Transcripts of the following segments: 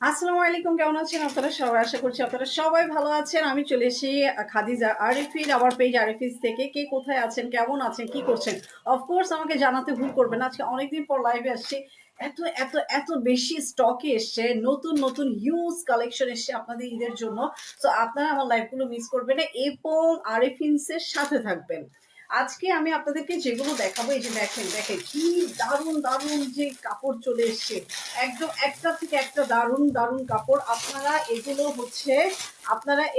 আসসালামু আলাইকুম, কেমন আছেন আপনারা সবাই? আশা করছি আপনারা সবাই ভালো আছেন। আমি চলে এসেছি খাদিজা আরিফিন, আমার পেজ আরিফিস থেকে। কে কোথায় আছেন, কেমন আছেন, কি করছেন, অফকোর্স আমাকে জানাতে ভুল করবেন না। আজকে অনেকদিন পর লাইভে আসছি। এত এত এত বেশি স্টকে এসছে, নতুন নতুন হিউজ কালেকশন এসছে আপনাদের ঈদের জন্য। তো আপনারা আমার লাইভগুলো মিস করবেন না এবং আরিফিন্সের সাথে থাকবেন। আজকে আমি আপনাদেরকে যেগুলো দেখাবো, এই যে দেখেন দেখেন কি দারুণ দারুণ যে কাপড় চলে এসছে, একদম একটা থেকে একটা দারুণ দারুণ কাপড়। আপনারা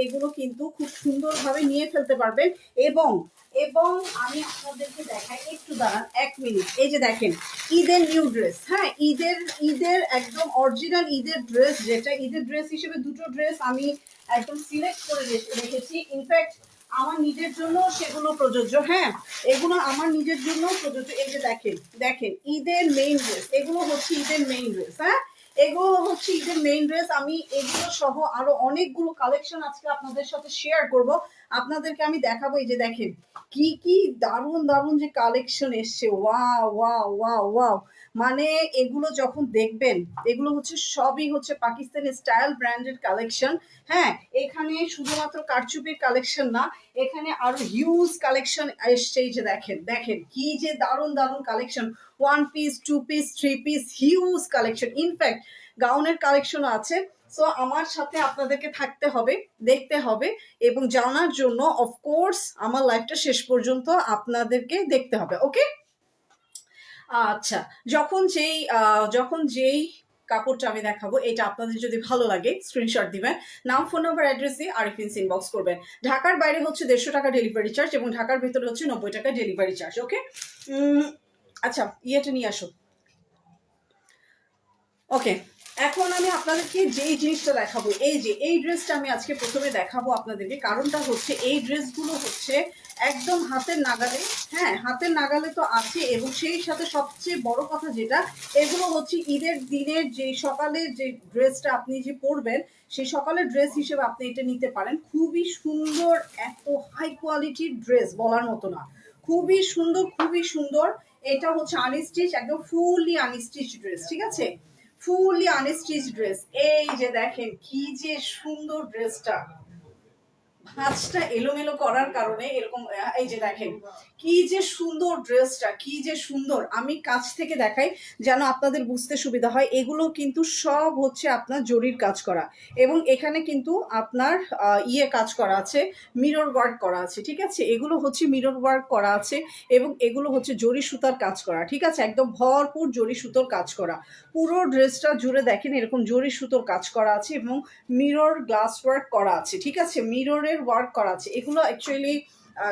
এগুলো কিন্তু খুব সুন্দরভাবে নিয়ে ফেলতে পারবেন। এবং এবং আমি আপনাদেরকে দেখাই, একটু দাঁড়ান 1 মিনিট। এই যে দেখেন ঈদের নিউ ড্রেস, হ্যাঁ ঈদের ঈদের একদম অরিজিনাল ঈদের ড্রেস, যেটা ঈদের ড্রেস হিসেবে দুটো ড্রেস আমি একদম সিলেক্ট করে রেখেছি। ইনফ্যাক্ট আমার নিজের জন্য সেগুলো প্রযোজ্য, হ্যাঁ এগুলো আমার নিজের জন্য প্রযোজ্য। এই যে দেখেন দেখেন ঈদের মেইন ড্রেস, এগুলো হচ্ছে ঈদের মেইন ড্রেস, হ্যাঁ এগুলো হচ্ছে ঈদের মেইন ড্রেস। আমি এগুলো সহ আরো অনেকগুলো কালেকশন আজকে আপনাদের সাথে শেয়ার করব, আপনাদেরকে আমি দেখাবো। এই যে দেখেন কি কি দারুণ দারুণ যে কালেকশন এসছে, ওয়াও ওয়াও ওয়াও ওয়াও। মানে এগুলো যখন দেখবেন, এগুলো হচ্ছে সবই হচ্ছে পাকিস্তানি স্টাইল ব্র্যান্ডেড কালেকশন। হ্যাঁ এখানে শুধুমাত্র কারচুপির কালেকশন না, এখানে আরো হিউজ কালেকশন এসছে। এই যে দেখেন দেখেন কি যে দারুণ দারুণ collection, 1 piece 2 piece 3 piece huge collection. In fact গাউনের কালেকশনও আছে। সো আমার সাথে আপনাদেরকে থাকতে হবে, দেখতে হবে এবং জানার জন্য অফকোর্স আমার লাইফটা শেষ পর্যন্ত আপনাদেরকে দেখতে হবে। ওকে, আচ্ছা। যখন যেই কাপড়টা আমি দেখাবো, এটা আপনাদের যদি ভালো লাগে স্ক্রিনশট দিবেন, নাম ফোন নাম্বার অ্যাড্রেস দিয়ে আরিফিন্স ইনবক্স করবেন। ঢাকার বাইরে হচ্ছে 150 টাকা ডেলিভারি চার্জ এবং ঢাকার ভিতরে হচ্ছে 90 টাকা ডেলিভারি চার্জ। ওকে, আচ্ছা ইয়েটা নিয়ে আসো। ওকে, এখন আমি আপনাদেরকে যেই জিনিসটা দেখাবো, এই যে এই ড্রেসটা আমি আজকে প্রথমে দেখাবো আপনাদেরকে। কারণটা হচ্ছে এই ড্রেসগুলো হচ্ছে একদম হাতের নাগালে, হ্যাঁ হাতের নাগালে তো আছে, এবং সেই সাথে সবচেয়ে বড় কথা যেটা, এগুলো হচ্ছে ঈদের দিনের যে সকালের যে ড্রেসটা আপনি যে পরবেন, সেই সকালের ড্রেস হিসেবে আপনি এটা নিতে পারেন। খুবই সুন্দর, এত হাই কোয়ালিটির ড্রেস বলার মতো না, খুবই সুন্দর খুবই সুন্দর। এটা হচ্ছে আনস্টিচ, একদম ফুললি আনস্টিচ ড্রেস, ঠিক আছে, ফুললি আনস্টিচ ড্রেস। এই যে দেখেন কি যে সুন্দর ড্রেসটা, ভাঁজটা এলোমেলো করার কারণে এরকম। এই যে দেখেন কি যে সুন্দর ড্রেসটা, কি যে সুন্দর। আমি কাছ থেকে দেখাই যেন আপনাদের বুঝতে সুবিধা হয়। এগুলো কিন্তু সব হচ্ছে আপনার জরির কাজ করা, এবং এখানে কিন্তু আপনার কাজ করা আছে, মিরর ওয়ার্ক করা আছে, ঠিক আছে, এগুলো হচ্ছে মিরর ওয়ার্ক করা আছে এবং এগুলো হচ্ছে জরি সুতার কাজ করা, ঠিক আছে, একদম ভরপুর জরি সুতোর কাজ করা। পুরো ড্রেসটা জুড়ে দেখেন এরকম জরি সুতোর কাজ করা আছে এবং মিরর গ্লাস ওয়ার্ক করা আছে, ঠিক আছে, মিররের ওয়ার্ক করা আছে। এগুলো অ্যাকচুয়ালি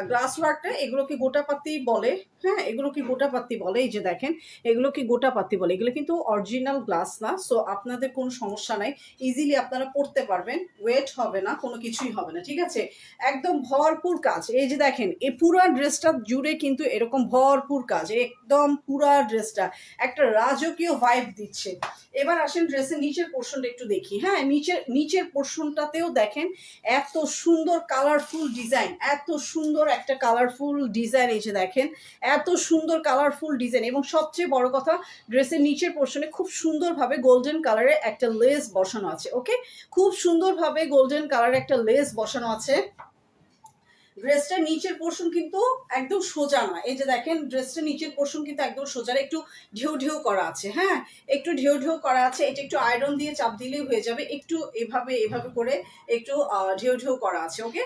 গ্লাস ওয়ার্কটা, এগুলোকে গোটাপাতি বলে, হ্যাঁ এগুলোকে গোটাপাতি বলে। এই যে দেখেন এগুলোকে গোটাপাতি বলে, এগুলো কিন্তু অরিজিনাল গ্লাস না। সো আপনাদের কোনো সমস্যা নাই, ইজিলি আপনারা পড়তে পারবেন, ওয়েট হবে না, কোনো কিছুই হবে না, ঠিক আছে, একদম ভরপুর কাজ। এই যে দেখেন এই পুরা ড্রেসটা জুড়ে কিন্তু এরকম ভরপুর কাজ, একদম পুরা ড্রেসটা একটা রাজকীয় ভাইব দিচ্ছে। এবার আসেন ড্রেসের নিচের পোর্শনটা একটু দেখি। হ্যাঁ নিচের পোর্শনটাতেও দেখেন এত সুন্দর কালারফুল ডিজাইন, এত সুন্দর একটা কালারফুল ডিজাইন। এই যে দেখেন এত সুন্দর কালারফুল ডিজাইন, এবং সবচেয়ে বড় কথা ড্রেসের নিচের পোর্শনে খুব সুন্দরভাবে গোল্ডেন কালারের একটা লেস বসানো আছে। ওকে, খুব সুন্দরভাবে গোল্ডেন কালারের একটা লেস বসানো আছে। ড্রেসটার নিচের পোর্শন কিন্তু একদম সোজা না। এই যে দেখেন ড্রেসটার নিচের পোর্শন কিন্তু একদম সোজা, একটু ঢেউ ঢেউ করা আছে, হ্যাঁ একটু ঢেউ ঢেউ করা আছে। এটা একটু আয়রন দিয়ে চাপ দিলেই হয়ে যাবে, একটু এভাবে এভাবে করে একটু ঢেউ ঢেউ করা আছে। ওকে,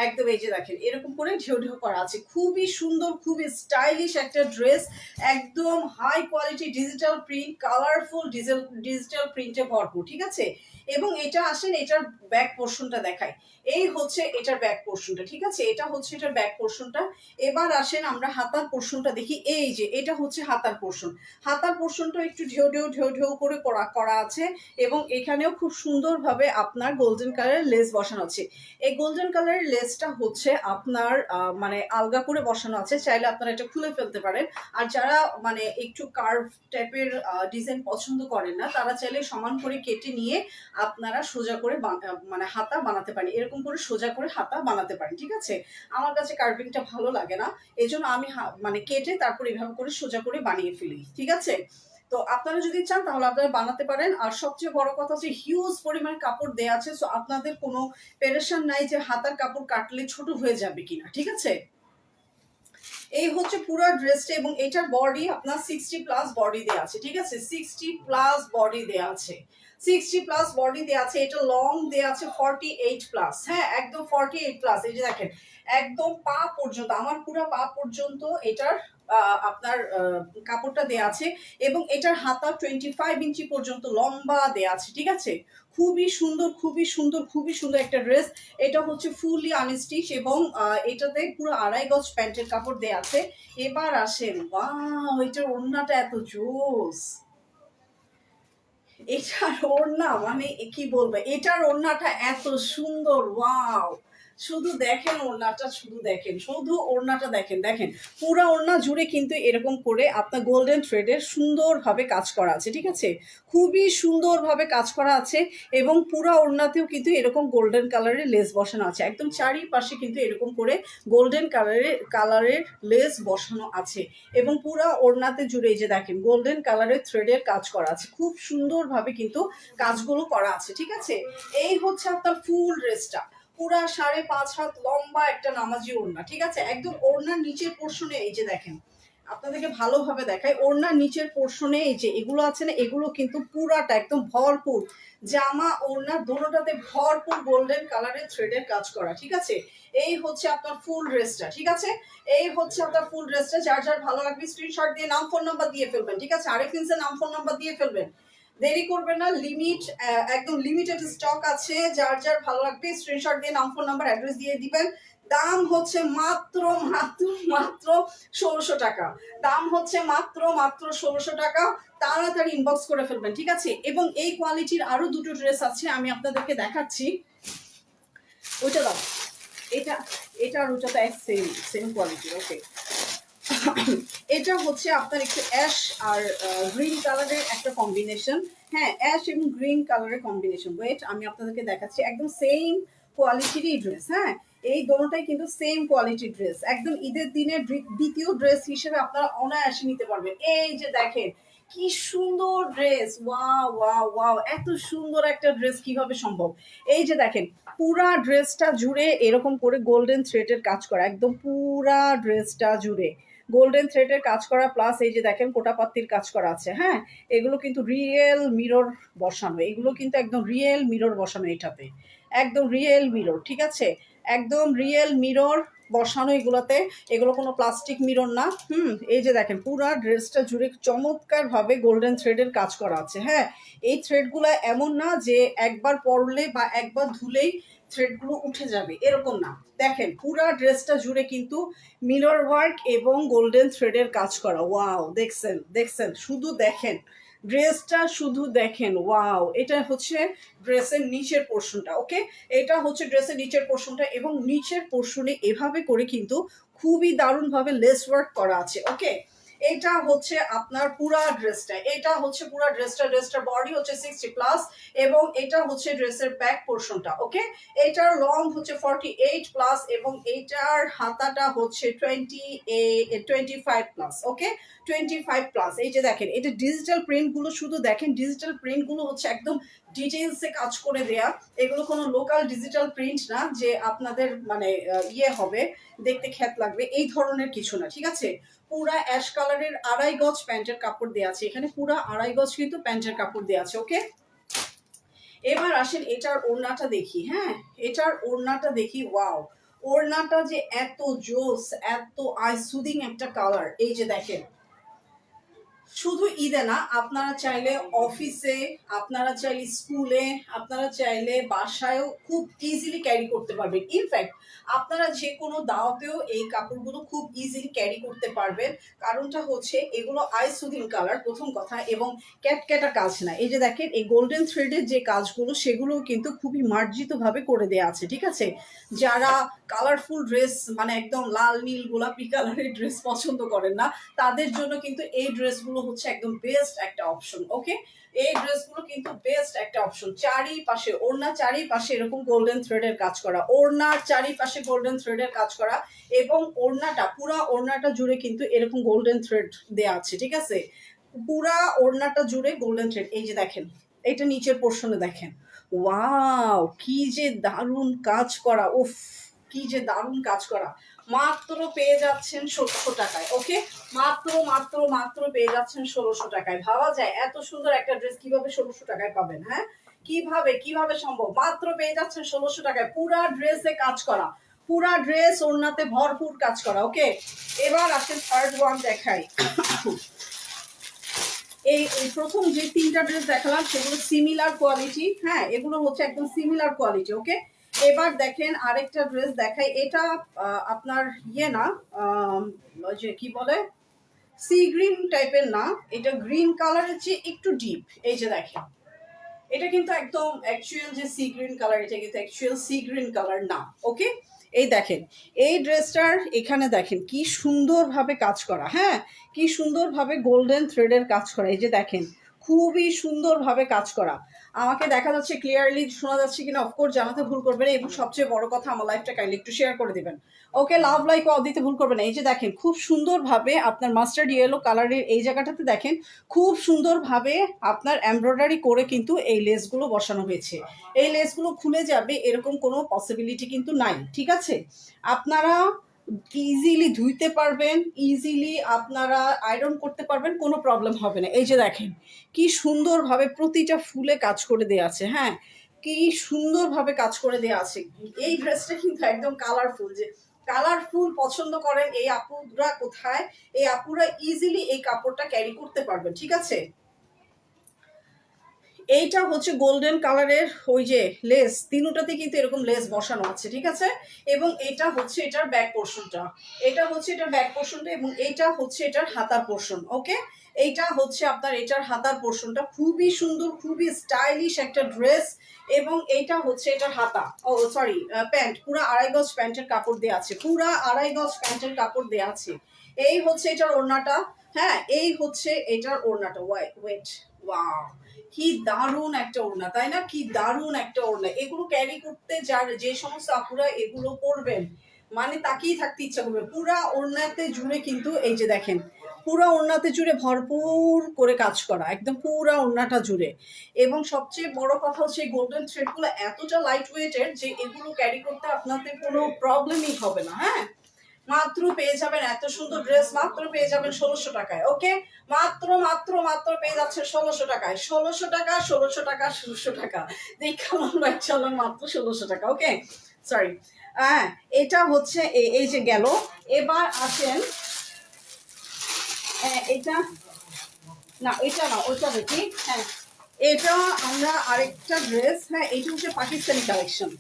একদম এই যে দেখেন এরকম করে ঢেউ ঢেউ করা আছে, খুবই সুন্দর খুবই স্টাইলিশ একটা ড্রেস, একদম high quality digital print, colourful digital প্রিন্টে ভরপুর, ঠিক আছে। এবং এটা আসেন এটার ব্যাক পোর্শনটা দেখাই। এই হচ্ছে এটার ব্যাক পোর্শনটা, ঠিক আছে, এটা হচ্ছে এটার ব্যাক পোর্শনটা। এবার আসেন আমরা হাতার পোর্শনটা দেখি। এই যে এটা হচ্ছে হাতার পোর্শন, হাতার পোর্শনটা একটু ঢেউ ঢেউ ঢেউ ঢেউ করে করা করা আছে, এবং এখানেও খুব সুন্দরভাবে আপনার গোল্ডেন কালারের লেস বসানো আছে। এই গোল্ডেন কালারের লেসটা হচ্ছে আপনার মানে আলগা করে বসানো আছে, চাইলে আপনারা এটা খুলে ফেলতে পারেন। আর যারা মানে একটু কার্ভ টাইপের ডিজাইন পছন্দ করেন না, তারা চাইলে সমান করে কেটে নিয়ে আপনারা সোজা করে মানে হাতা বানাতে পারেন, এরকম করে সোজা করে হাতা বানাতে পারেন, ঠিক আছে। আমার কাছে কার্ভিংটা ভালো লাগে না, এই জন্য আমি মানে কেটে তারপর এভাবে করে সোজা করে বানিয়ে ফেলি, ঠিক আছে। তো আপনারা যদি চান তাহলে আপনারা বানাতে পারেন। আর সবচেয়ে বড় কথা হচ্ছে হিউজ পরিমাণ কাপড় দেয়া আছে, সো আপনাদের কোনো পেরেশান নাই যে হাতার কাপড় কাটলে ছোট হয়ে যাবে কিনা, ঠিক আছে। এই হচ্ছে পুরো ড্রেসটা, এবং এটার বডি আপনার 60+ বডি দেওয়া আছে, ঠিক আছে, 60+ বডি দেওয়া আছে, 60+ বডি দেওয়া আছে। এটা লং দেওয়া আছে 48+, হ্যাঁ একদম 48+। এই যে দেখেন একদম পা পর্যন্ত, আমার পুরো পা পর্যন্ত এটার আপনার কাপড়টা দেয়া আছে, এবং এটার হাতা 25 ইঞ্চি পর্যন্ত লম্বা দেয়া আছে, ঠিক আছে। খুবই সুন্দর, খুবই সুন্দর, খুবই সুন্দর একটা ড্রেস। এটা হচ্ছে ফুললি আনস্টিচ, এবং এটাতে পুরো 2.5 গজ প্যান্টের কাপড় দেয়া আছে। এবার আসেন, ওয়াও এটার ওড়নাটা এত জোস, এটার ওড়না মানে কি বলবো, এটার ওড়নাটা এত সুন্দর, ওয়াও। শুধু দেখেন ওড়নাটা, শুধু দেখেন, শুধু ওড়নাটা দেখেন, দেখেন পুরো ওড়না জুড়ে কিন্তু এরকম করে আপনার গোল্ডেন থ্রেডের সুন্দরভাবে কাজ করা আছে, ঠিক আছে, খুবই সুন্দরভাবে কাজ করা আছে। এবং পুরো ওড়নাতেও কিন্তু এরকম গোল্ডেন কালারের লেস বসানো আছে, একদম চারিপাশে কিন্তু এরকম করে গোল্ডেন কালারের লেস বসানো আছে, এবং পুরো ওড়নাতে জুড়ে এই যে দেখেন গোল্ডেন কালারের থ্রেডের কাজ করা আছে, খুব সুন্দরভাবে কিন্তু কাজগুলো করা আছে, ঠিক আছে। এই হচ্ছে আপনার ফুল ড্রেসটা, পুরা 5.5 হাত লম্বা একটা নামাজি ওড়না, ঠিক আছে। একদম ওড়নার নিচের পোর্শনে এই যে দেখেন, আপনাদেরকে ভালোভাবে দেখাই, ওড়নার নিচের পোর্শনে এই যে এগুলো আছে না, এগুলো কিন্তু পুরাটা একদম ভরপুর, জামা ওড়না দোনোটাতে ভরপুর গোল্ডেন কালারের থ্রেডের কাজ করা, ঠিক আছে। এই হচ্ছে আপনার ফুল ড্রেসটা, ঠিক আছে। এই হচ্ছে আপনার ফুল ড্রেসটা। যার যার ভালো লাগবে স্ক্রিনশট দিয়ে নাম ফোন নাম্বার দিয়ে ফেলবেন, ঠিক আছে। আরেফিনসের নাম ফোন নাম্বার দিয়ে ফেলবেন, দেরি করবেন না। একদম লিমিটেড স্টক আছে, যার যার ভালো লাগবে স্ক্রিনশট দিয়ে নাম ফোন নাম্বার অ্যাড্রেস দিয়ে দিবেন। দাম হচ্ছে মাত্র মাত্র মাত্র 1600 টাকা, দাম হচ্ছে মাত্র মাত্র 1600 টাকা। তাড়াতাড়ি ইনবক্স করে ফেলবেন, ঠিক আছে। এবং এই কোয়ালিটির আরো দুটো ড্রেস আছে, আমি আপনাদেরকে দেখাচ্ছি। ওইটা দাও, এটা এটা আর ওইটা তো সেম সেম কোয়ালিটির, ওকে। এটা হচ্ছে আপনার একটু অ্যাশ আর গ্রিন কালারের একটা কম্বিনেশন, হ্যাঁ অ্যাশ এবং গ্রিন কালারের কম্বিনেশন। ওয়েট আমি আপনাদেরকে দেখাচ্ছি, একদম সেম কোয়ালিটিরই ড্রেস, হ্যাঁ এই দোনোটাই কিন্তু সেম কোয়ালিটির ড্রেস, একদম ঈদের দিনের দ্বিতীয় ড্রেস হিসেবে আপনারা অনায়াসে নিতে পারবেন। এই যে দেখেন কি সুন্দর ড্রেস, ওয়াও ওয়াও ওয়াও, এত সুন্দর একটা ড্রেস কিভাবে সম্ভব। এই যে দেখেন পুরা ড্রেসটা জুড়ে এরকম করে গোল্ডেন থ্রেডের কাজ করা, একদম পুরা ড্রেসটা জুড়ে গোল্ডেন থ্রেডের কাজ করা, প্লাস এই যে দেখেন কোটাপাত্তির কাজ করা আছে, হ্যাঁ এগুলো কিন্তু রিয়েল মিরর বসানো, এগুলো কিন্তু একদম রিয়েল মিরর বসানো, এটাতে একদম রিয়েল মিরর, ঠিক আছে, একদম রিয়েল মিরর বসানো এগুলোতে, এগুলো কোনো প্লাস্টিক মিরর না। এই যে দেখেন পুরা ড্রেসটা জুড়ে চমৎকার ভাবে গোল্ডেন থ্রেডের কাজ করা আছে, হ্যাঁ এই থ্রেডগুলো এমন না যে একবার পরলে বা একবার ধুলেই থ্রেডগুলো উঠে যাবে, এরকম না। দেখেন পুরা ড্রেসটা জুড়ে কিন্তু মিরর ওয়ার্ক এবং গোল্ডেন থ্রেডের কাজ করা, ওয়াও দেখছেন দেখছেন, শুধু দেখেন ড্রেসটা, শুধু দেখেন, ওয়াও। এটা হচ্ছে ড্রেসের নিচের পোর্শনটা, ওকে, এটা হচ্ছে ড্রেসের নিচের পোর্শনটা, এবং নিচের পোর্শনে এভাবে করে কিন্তু খুবই দারুণভাবে লেস ওয়ার্ক করা আছে, ওকে। এটা হচ্ছে আপনার পুরা ড্রেসটা, এটা হচ্ছে পুরা ড্রেসটার বডি হচ্ছে 60+, এবং এটা হচ্ছে ড্রেসের ব্যাক পোর্শনটা, ওকে। এটার লং হচ্ছে 48+, এবং এটার হাতাটা হচ্ছে 25+, ওকে 25+। এই যে দেখেন এটা ডিজিটাল প্রিন্টগুলো, শুধু দেখেন ডিজিটাল প্রিন্টগুলো হচ্ছে একদম ডিটেলসে কাজ করে দেয়া, এগুলো কোনো লোকাল ডিজিটাল প্রিন্ট না যে আপনাদের মানে ইয়ে হবে দেখতে খ্যাত লাগবে, এই ধরনের কিছু না, ঠিক আছে। পুরা অ্যাশ কালারের 2.5 গজ প্যান্টের কাপড় দেওয়া আছে, এখানে পুরা 2.5 গজ কিন্তু প্যান্টের কাপড় দেওয়া আছে, ওকে। এবার আসেন এটার ওড়নাটা দেখি, হ্যাঁ এটার ওড়নাটা দেখি, ওয়াও ওড়নাটা যে এত জোস, এত আই সুদিং একটা কালার। এই যে দেখেন শুধু ঈদে না, আপনারা চাইলে অফিসে, আপনারা চাইলে স্কুলে, আপনারা চাইলে বাসায়ও খুব ইজিলি ক্যারি করতে পারবেন। ইনফ্যাক্ট আপনারা যে কোনো দাওয়াতেও এই কাপড়গুলো খুব ইজিলি ক্যারি করতে পারবেন। কারণটা হচ্ছে এগুলো আই সুদিং কালার, প্রথম কথা, এবং ক্যাটক্যাটা কাজ না। এই যে দেখেন এই গোল্ডেন থ্রেডের যে কাজগুলো সেগুলো কিন্তু খুবই মার্জিতভাবে করে দেওয়া আছে, ঠিক আছে। যারা কালারফুল ড্রেস মানে একদম লাল নীল গোলাপি কালারের ড্রেস পছন্দ করেন না, তাদের জন্য কিন্তু এই ড্রেসগুলো হচ্ছে একদম বেস্ট একটা অপশন, ওকে। এই ড্রেসগুলো কিন্তু বেস্ট একটা অপশন। চারিপাশে ওড়না, চারিপাশে এরকম গোল্ডেন থ্রেডের কাজ করা, ওড়নার চারিপাশে গোল্ডেন থ্রেডের কাজ করা, এবং ওড়নাটা পুরা ওড়নাটা জুড়ে কিন্তু এরকম গোল্ডেন থ্রেড দেয়া আছে, ঠিক আছে। পুরা ওড়নাটা জুড়ে গোল্ডেন থ্রেড। এই যে দেখেন, এটা নিচের পোর্শনে দেখেন, ওয়াও কি যে দারুণ কাজ করা, উফ কি যে দারুণ কাজ করা। মাত্র পেয়ে যাচ্ছেন 1600 টাকায়। ওকে, মাত্র মাত্র মাত্র পেয়ে যাচ্ছেন 1600 টাকায়। ভাবা যায় এত সুন্দর একটা ড্রেস কিভাবে 1600 টাকায় পাবেন? হ্যাঁ, কিভাবে কিভাবে সম্ভব? মাত্র পেয়ে যাচ্ছেন 1600 টাকায়, পুরা ড্রেসে কাজ করা, পুরা ড্রেস ওড়নাতে ভরপুর কাজ করা। ওকে, এবার আসেন থার্ড ওয়ান দেখাই। এই প্রথম যে তিনটা ড্রেস দেখালাম সেগুলো সিমিলার কোয়ালিটি, হ্যাঁ এগুলো হচ্ছে একদম সিমিলার কোয়ালিটি। ওকে, এবার দেখেন আরেকটা ড্রেস দেখাই। এটা আপনার ইয়ে না, যে কি বলে, সি গ্রিন টাইপের না, এটা গ্রিন কালারের চেয়ে একটু ডিপ। এই যে দেখেন, এটা কিন্তু একদম অ্যাকচুয়াল যে সি গ্রিন কালার, এটা কিন্তু অ্যাকচুয়াল সি গ্রিন কালার না। ওকে, এই দেখেন এই ড্রেসটার এখানে দেখেন কি সুন্দরভাবে কাজ করা, হ্যাঁ কি সুন্দরভাবে গোল্ডেন থ্রেডের কাজ করা। এই যে দেখেন খুবই সুন্দরভাবে কাজ করা। আমাকে দেখা যাচ্ছে ক্লিয়ারলি, শোনা যাচ্ছে কিনা অফকোর্স জানাতে ভুল করবেন, এবং সবচেয়ে বড় কথা আমার লাইফটা কাইন্ডলি একটু শেয়ার করে দিবেন। ওকে, লাভ লাইক অল দিতে ভুল করবেন। এই যে দেখেন খুব সুন্দরভাবে আপনার মাস্টার্ড ইয়েলো কালারের এই জায়গাটাতে দেখেন খুব সুন্দরভাবে আপনার এমব্রয়ডারি করে কিন্তু এই লেসগুলো বসানো হয়েছে। এই লেসগুলো খুলে যাবে এরকম কোনো পসিবিলিটি কিন্তু নাই, ঠিক আছে? আপনারা ইজিলি ধুইতে পারবেন, ইজিলি আপনারা আয়রন করতে পারবেন, কোনো প্রবলেম হবে না। এই যে দেখেন কি সুন্দরভাবে প্রতিটা ফুলে কাজ করে দেওয়া আছে, হ্যাঁ কি সুন্দরভাবে কাজ করে দেওয়া আছে। এই ড্রেসটা কিন্তু একদম কালারফুল, যে কালারফুল পছন্দ করেন এই আপুরা কোথায়, এই আপুরা ইজিলি এই কাপড়টা ক্যারি করতে পারবেন, ঠিক আছে? এইটা হচ্ছে গোল্ডেন কালারের ওই যে লেস, তিনটাতে কিন্তু এরকম লেস বসানো আছে, ঠিক আছে? এবং এটা হচ্ছে এটার ব্যাক পোর্শনটা, এটা হচ্ছে এটার ব্যাক পোর্শনটা, এবং এইটা হচ্ছে এটার হাতার পোর্শন। ওকে, এইটা হচ্ছে আপনার এটার হাতার পোর্শনটা, খুবই সুন্দর খুবই স্টাইলিশ একটা ড্রেস। এবং এইটা হচ্ছে এটার হাতা, ও সরি প্যান্ট, পুরা 2.5 গজ প্যান্টের কাপড় দেওয়া আছে, পুরা 2.5 গজ প্যান্টের কাপড় দেওয়া আছে। এই হচ্ছে এটার ওড়নাটা, হ্যাঁ এই হচ্ছে এটার ওড়নাটা। ওয়েট, ওয়াও কি দারুণ একটা ওড়না, তাই না? কি দারুণ একটা ওড়না। এগুলো ক্যারি করতে যার যে সমস্ত আপুরা এগুলো পরবেন, মানে তাকিয়ে থাকতে ইচ্ছা করবে। পুরা ওড়নাতে জুড়ে কিন্তু এই যে দেখেন পুরা ওড়নাতে জুড়ে ভরপুর করে কাজ করা, একদম পুরা ওড়নাটা জুড়ে। এবং সবচেয়ে বড় কথা হচ্ছে এই গোল্ডেন থ্রেডগুলো এতটা লাইট ওয়েটের যে এগুলো ক্যারি করতে আপনাদের কোনো প্রবলেমই হবে না। হ্যাঁ, মাত্র পেয়ে যাবেন এত সুন্দর ড্রেস, মাত্র পেয়ে যাবেন 1600 টাকায়। ওকে, মাত্র মাত্র মাত্র পেয়ে যাচ্ছে 1600 টাকায়। 1600 টাকা, 1600 টাকা, 1600 টাকা, দেখালাম বাচ্চালাম মাত্র 1600 টাকা। ওকে, সরি, হ্যাঁ এটা হচ্ছে এই যে গেল। এবার আসেন, এটা না, এটা না, ওইটা দেখি। হ্যাঁ, এটা আমরা আরেকটা ড্রেস, হ্যাঁ এটা হচ্ছে পাকিস্তানি কালেকশন।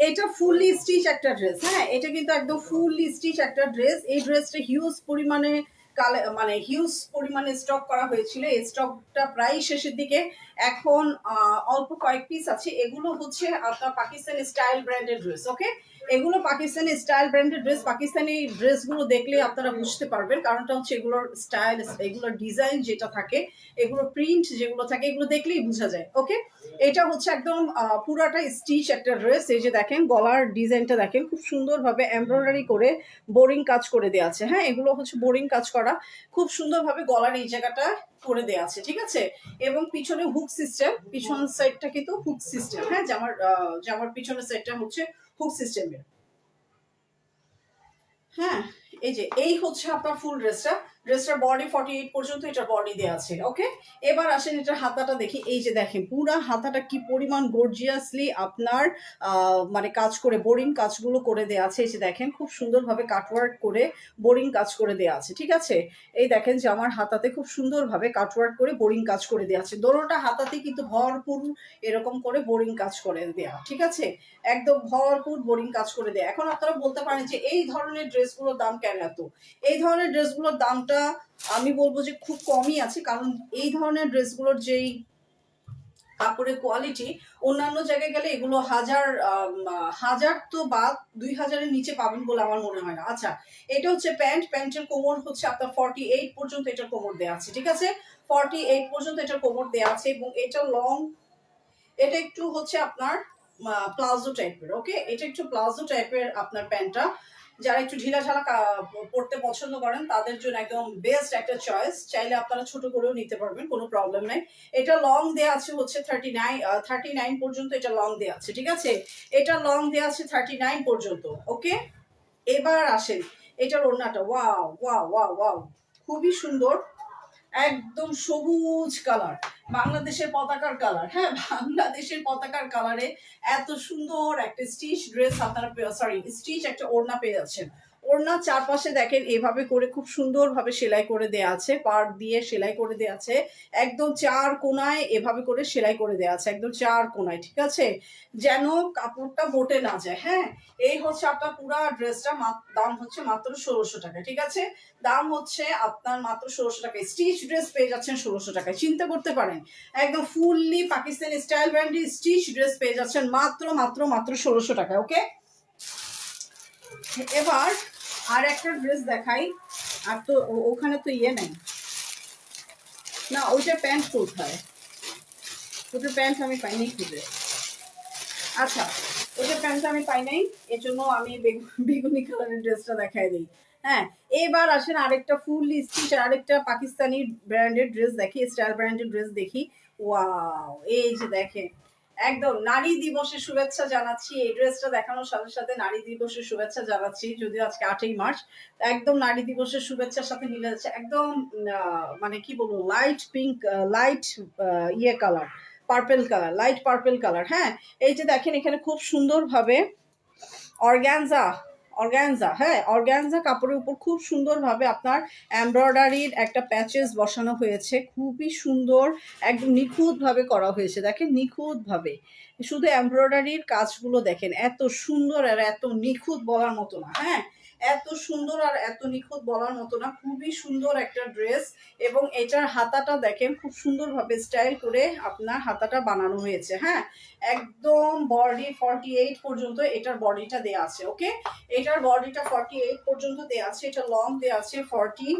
এটা ফুললি স্টিচ একটা ড্রেস, হ্যাঁ এটা কিন্তু একদম ফুললি স্টিচ একটা ড্রেস। এই ড্রেসটা হিউজ পরিমাণে মানে হিউজ পরিমাণে স্টক করা হয়েছিল, এই স্টকটা প্রায় শেষের দিকে। এখন অল্প কয়েক পিস আছে। এগুলো হচ্ছে আপনার পাকিস্তানি স্টাইল ব্র্যান্ডের ড্রেস। ওকে, এগুলো পাকিস্তানি স্টাইল ব্র্যান্ডের ড্রেস। পাকিস্তানি ড্রেসগুলো দেখলে আপনারা বুঝতে পারবেন, কারণটা হচ্ছে এগুলোর স্টাইল, এগুলোর ডিজাইন যেটা থাকে, এগুলোর প্রিন্ট যেগুলো থাকে, এগুলো দেখলেই বোঝা যায়। ওকে, এটা হচ্ছে একদম পুরাটা স্টিচ একটা ড্রেস। এই যে দেখেন গলার ডিজাইনটা দেখেন, খুব সুন্দরভাবে এমব্রয়ডারি করে বোরিং কাজ করে দেওয়া আছে। হ্যাঁ, এগুলো হচ্ছে বোরিং কাজ করা, খুব সুন্দরভাবে গলার এই জায়গাটা করে দেওয়া আছে, ঠিক আছে? এবং পিছনে হুক সিস্টেম, পিছন সাইডটা কিন্তু হুক সিস্টেম। হ্যাঁ, জামার পিছনের সাইডটা হচ্ছে হুক সিস্টেমের। হ্যাঁ, এই যে এই হচ্ছে আপনার ফুল ড্রেসটা। ড্রেসটার বডি 48 পর্যন্ত এটা বডি দেওয়া আছে। ওকে, এবার আসেন এটার হাতাটা দেখি। এই যে দেখেন পুরা হাতাটা কি পরিমাণ গর্জিয়াসলি আপনার মানে কাজ করে বোরিং কাজগুলো করে দেওয়া আছে। এই যে দেখেন খুব সুন্দরভাবে কাটওয়ার্ক করে বোরিং কাজ করে দেওয়া আছে, ঠিক আছে? এই দেখেন যে আমার হাতাতে খুব সুন্দরভাবে কাটওয়ার্ক করে বোরিং কাজ করে দেওয়া আছে। দোনোটা হাতাতে কিন্তু ভরপুর এরকম করে বোরিং কাজ করে দেওয়া, ঠিক আছে? একদম ভরপুর বোরিং কাজ করে দেয়। এখন আপনারা বলতে পারেন যে এই ধরনের ড্রেসগুলোর দাম কেন এত? এই ধরনের ড্রেসগুলোর দামটা আমি বলবো যে খুব কমই আছে, কারণ এই ধরনের ড্রেসগুলোর যেই কাপড়ের কোয়ালিটি, অন্যান্য জায়গায় গেলে এগুলো হাজার তো বাদ, 2000-এর নিচে পাবেন বলে আমার মনে হয় না। আচ্ছা, এটা হচ্ছে প্যান্ট, প্যান্টের কোমর হচ্ছে আপনার 48 পর্যন্ত এটার কোমর দেওয়া আছে, ঠিক আছে? 48 পর্যন্ত এটার কোমর দেওয়া আছে। এবং এটা লং, এটা একটু হচ্ছে আপনার প্লাজো টাইপের। ওকে, এটা একটু প্লাজো টাইপের আপনার প্যান্টটা। যারা একটু ঢিলাঢালা পড়তে পছন্দ করেন তাদের জন্য একদম বেস্ট একটা চয়েস। চাইলে আপনারা ছোট করেও নিতে পারবেন, কোনো প্রবলেম নাই। এটা লং দেওয়া আছে হচ্ছে 39 পর্যন্ত, এটা লং দেওয়া আছে, ঠিক আছে। এটা লং দেওয়া আছে 39 পর্যন্ত, ওকে। এবার আসেন এটার ওড়নাটা, ওয়াও ওয়াও ওয়াও ওয়াও, খুবই সুন্দর, একদম সবুজ কালার, বাংলাদেশের পতাকার কালার। হ্যাঁ, বাংলাদেশের পতাকার কালারে এত সুন্দর একটা স্টিচ ড্রেস আপনারা, সরি স্টিচ একটা ওড়না পেয়ে যাচ্ছেন। ওড়নার চারপাশে দেখেন এভাবে করে খুব সুন্দরভাবে সেলাই করে দেওয়া আছে, পাড় দিয়ে সেলাই করে দেওয়া আছে, একদম চার কোনায় এভাবে করে সেলাই করে দেওয়া আছে, একদম চার কোনায়, ঠিক আছে, যেন কাপড়টা বটে না যায়। হ্যাঁ, এই হচ্ছে আপনার পুরা ড্রেসটা, দাম হচ্ছে মাত্র 1600 টাকা, ঠিক আছে। দাম হচ্ছে আপনার মাত্র 1600 টাকায়। স্টিচ ড্রেস পেয়ে যাচ্ছেন 1600 টাকায়, চিন্তা করতে পারেন, একদম ফুললি পাকিস্তানি স্টাইল ব্র্যান্ডের স্টিচ ড্রেস পেয়ে যাচ্ছেন মাত্র মাত্র মাত্র 1600 টাকায়, ওকে। এবার আর একটা ড্রেস দেখাই। আর তো ওখানে তো ইয়ে নেই না, ওইটা প্যান্ট কোথায়, ওটা প্যান্ট আমি পাইনি খুঁজে। আচ্ছা, ওইটা প্যান্ট আমি পাই নাই, এর জন্য আমি বেগুনি কালারের ড্রেসটা দেখাই দিই। হ্যাঁ, এবার আসেন আরেকটা ফুল স্টিচ, আরেকটা পাকিস্তানি ব্র্যান্ডের ড্রেস দেখি, স্টাইল ব্র্যান্ডের ড্রেস দেখি। ওয়াও, এই যে দেখেন, একদম নারী দিবসের শুভেচ্ছা জানাচ্ছি। এই ড্রেসটা দেখানোর সাথে সাথে নারী দিবসের শুভেচ্ছা জানাচ্ছি, যদিও আজকে 8ই মার্চ। একদম নারী দিবসের শুভেচ্ছার সাথে মিলে যাচ্ছে, একদম মানে কি বলবো, লাইট পিঙ্ক, লাইট ইয়ে colour, purple colour, light purple colour. হ্যাঁ, এই যে দেখেন এখানে খুব সুন্দরভাবে অর্গ্যানজা, অর্গ্যানজা, হ্যাঁ অর্গ্যানজা কাপড়ের উপর খুব সুন্দরভাবে আপনার এমব্রয়ডারির একটা প্যাচেস বসানো হয়েছে, খুবই সুন্দর, একদম নিখুঁতভাবে করা হয়েছে, দেখেন নিখুঁতভাবে, শুধু এমব্রয়ডারির কাজগুলো দেখেন এত সুন্দর আর এত নিখুঁত বলার মতো না। হ্যাঁ, এত সুন্দর আর এত নিখুঁত বলার মতো না, খুবই সুন্দর একটা ড্রেস। এবং এটার হাতাটা দেখেন খুব সুন্দরভাবে স্টাইল করে আপনার হাতাটা বানানো হয়েছে। হ্যাঁ, একদম বডি 48 পর্যন্ত এটার বডিটা দেয়া আছে, ওকে। এটার বডিটা 48 পর্যন্ত দেয়া আছে, এটা লং দেয়া আছে 40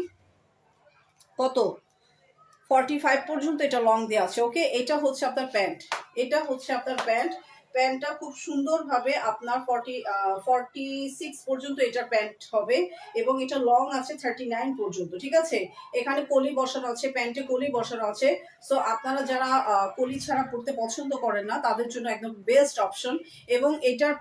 কত 45 পর্যন্ত এটা লং দেওয়া আছে, ওকে। এটা হচ্ছে আপনার প্যান্ট, এটা হচ্ছে আপনার প্যান্ট। প্যান্টটা খুব সুন্দরভাবে আপনার 46 পর্যন্ত এটার প্যান্ট হবে, এবং এটা লং আছে 39 পর্যন্ত, ঠিক আছে। এখানে কলি বসানো আছে, প্যান্টে কলি বসানো আছে। সো আপনারা যারা কলি ছাড়া পরতে পছন্দ করেন না তাদের জন্য একদম বেস্ট অপশন। এবং এটার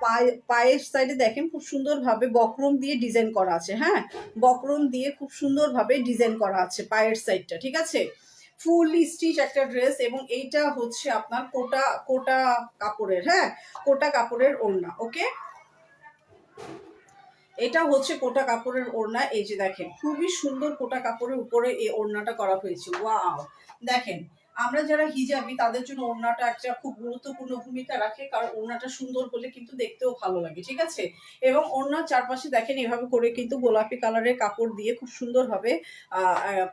পায়ের সাইডে দেখেন খুব সুন্দরভাবে বক্রম দিয়ে ডিজাইন করা আছে। হ্যাঁ, বক্রম দিয়ে খুব সুন্দরভাবে ডিজাইন করা আছে পায়ের সাইডটা, ঠিক আছে। ফুললি স্টিচ একটা ড্রেস, এবং এইটা হচ্ছে আপনার কোটা কোটা কাপড়ের, হ্যাঁ কোটা কাপড়ের ওড়না, ওকে। এটা হচ্ছে কোটা কাপড়ের ওড়না, এই যে দেখেন খুবই সুন্দর কোটা কাপড়ের উপরে এই ওড়নাটা করা হয়েছে, ওয়াও। দেখেন, আমরা যারা হিজাবি তাদের জন্য ওড়নাটা একটা খুব গুরুত্বপূর্ণ ভূমিকা রাখে, কারণ ওড়নাটা সুন্দর হলে কিন্তু দেখতেও ভালো লাগে, ঠিক আছে। এবং ওড়নার চারপাশে দেখেন এভাবে করে কিন্তু গোলাপি কালারের কাপড় দিয়ে খুব সুন্দরভাবে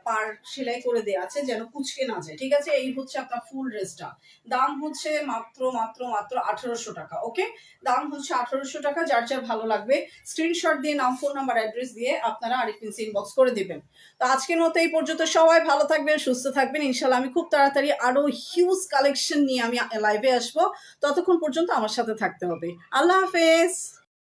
পার সেলাই করে দেওয়া আছে, যেন কুচকে না যায়, ঠিক আছে। এই হচ্ছে আপনার ফুল ড্রেসটা। দাম হচ্ছে মাত্র মাত্র মাত্র 1800 টাকা, ওকে। দাম হচ্ছে 1800 টাকা। যার যার ভালো লাগবে স্ক্রিনশট দিয়ে নাম, ফোন নাম্বার, অ্যাড্রেস দিয়ে আপনারা আরিফিনস ইনবক্স করে দিবেন। তো আজকের মতো এই পর্যন্ত, সবাই ভালো থাকবেন, সুস্থ থাকবেন। ইনশাল্লাহ আমি খুব তাড়াতাড়ি আরো হিউজ কালেকশন নিয়ে আমি লাইভে আসবো। ততক্ষণ পর্যন্ত আমার সাথে থাকতে হবে। আল্লাহ হাফেজ।